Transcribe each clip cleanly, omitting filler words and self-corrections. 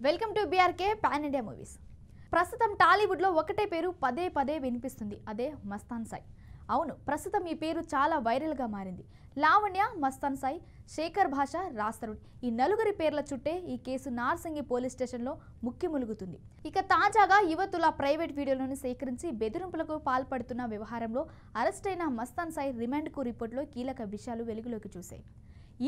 Welcome to BRK pan India movies. ప్రస్తుతం టాలీవుడ్లో ఒకటే పేరు పదే పదే వినిపిస్తుంది. అదే మస్తాన్ సాయి. అవును, ప్రస్తుతం ఈ పేరు చాలా వైరల్గా మారింది. లావణ్య, మస్తాన్ సాయి, శేఖర్ భాష, రాస్తరుణ్ ఈ నలుగురి పేర్ల చుట్టే ఈ కేసు నార్సింగి పోలీస్ స్టేషన్లో ములుగుతుంది. ఇక తాజాగా యువతుల ప్రైవేట్ వీడియోలను సేకరించి బెదిరింపులకు పాల్పడుతున్న వ్యవహారంలో అరెస్ట్ అయిన మస్తాన్ సాయి రిమాండ్కు రిపోర్టులో కీలక విషయాలు వెలుగులోకి చూశాయి.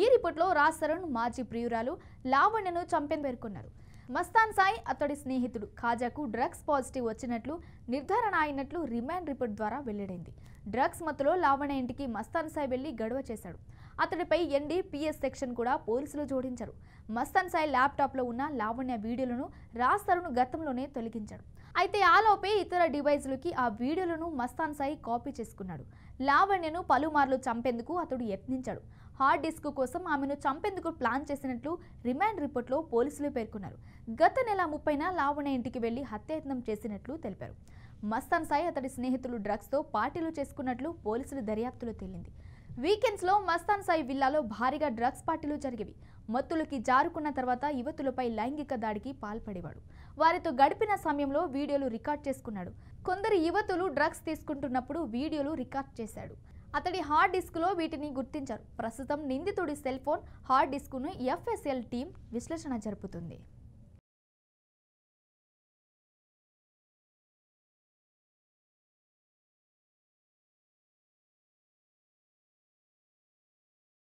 ఈ రిపోర్టులో రాస్తరుణ్ మాజీ ప్రియురాలు లావణ్యను చంపేందుకు పేర్కొన్నారు. మస్తాన్ సాయి అతడి స్నేహితుడు ఖాజాకు డ్రగ్స్ పాజిటివ్ వచ్చినట్లు నిర్ధారణ అయినట్లు రిమాండ్ రిపోర్ట్ ద్వారా వెల్లడైంది. డ్రగ్స్ మత్తులో లావణ్య ఇంటికి మస్తాన్ సాయి వెళ్లి గొడవ చేశాడు. అతడిపై NDPS సెక్షన్ కూడా పోలీసులు జోడించారు. మస్తాన్ సాయి ల్యాప్టాప్లో ఉన్న లావణ్య వీడియోలను రాస్తరుణ్ గతంలోనే తొలగించాడు. అయితే ఆలోపే ఇతర డివైజ్లకి ఆ వీడియోలను మస్తాన్ సాయి కాపీ చేసుకున్నాడు. లావణ్యను పలుమార్లు చంపేందుకు అతడు యత్నించాడు. హార్డ్ డిస్క్ కోసం ఆమెను చంపేందుకు ప్లాన్ చేసినట్లు రిమాండ్ రిపోర్ట్లో పోలీసులు పేర్కొన్నారు. గత నెల 30న లావణ్య ఇంటికి వెళ్లి హత్యాయత్నం చేసినట్లు తెలిపారు. మస్తాన్ సాయి అతడి స్నేహితులు డ్రగ్స్తో పార్టీలు చేసుకున్నట్లు పోలీసుల దర్యాప్తులో తేలింది. వీకెండ్స్లో మస్తాన్ సాయి విల్లాలో భారీగా డ్రగ్స్ పార్టీలు జరిగేవి. మత్తులకి జారుకున్న తర్వాత యువతులపై లైంగిక దాడికి పాల్పడేవాడు. వారితో గడిపిన సమయంలో వీడియోలు రికార్డ్ చేసుకున్నాడు. కొందరు యువతులు డ్రగ్స్ తీసుకుంటున్నప్పుడు వీడియోలు రికార్డ్ చేశాడు. అతడి హార్డ్ డిస్క్లో వీటిని గుర్తించారు. ప్రస్తుతం నిందితుడి సెల్ ఫోన్, హార్డ్ డిస్క్ను FSL టీం విశ్లేషణ జరుపుతుంది.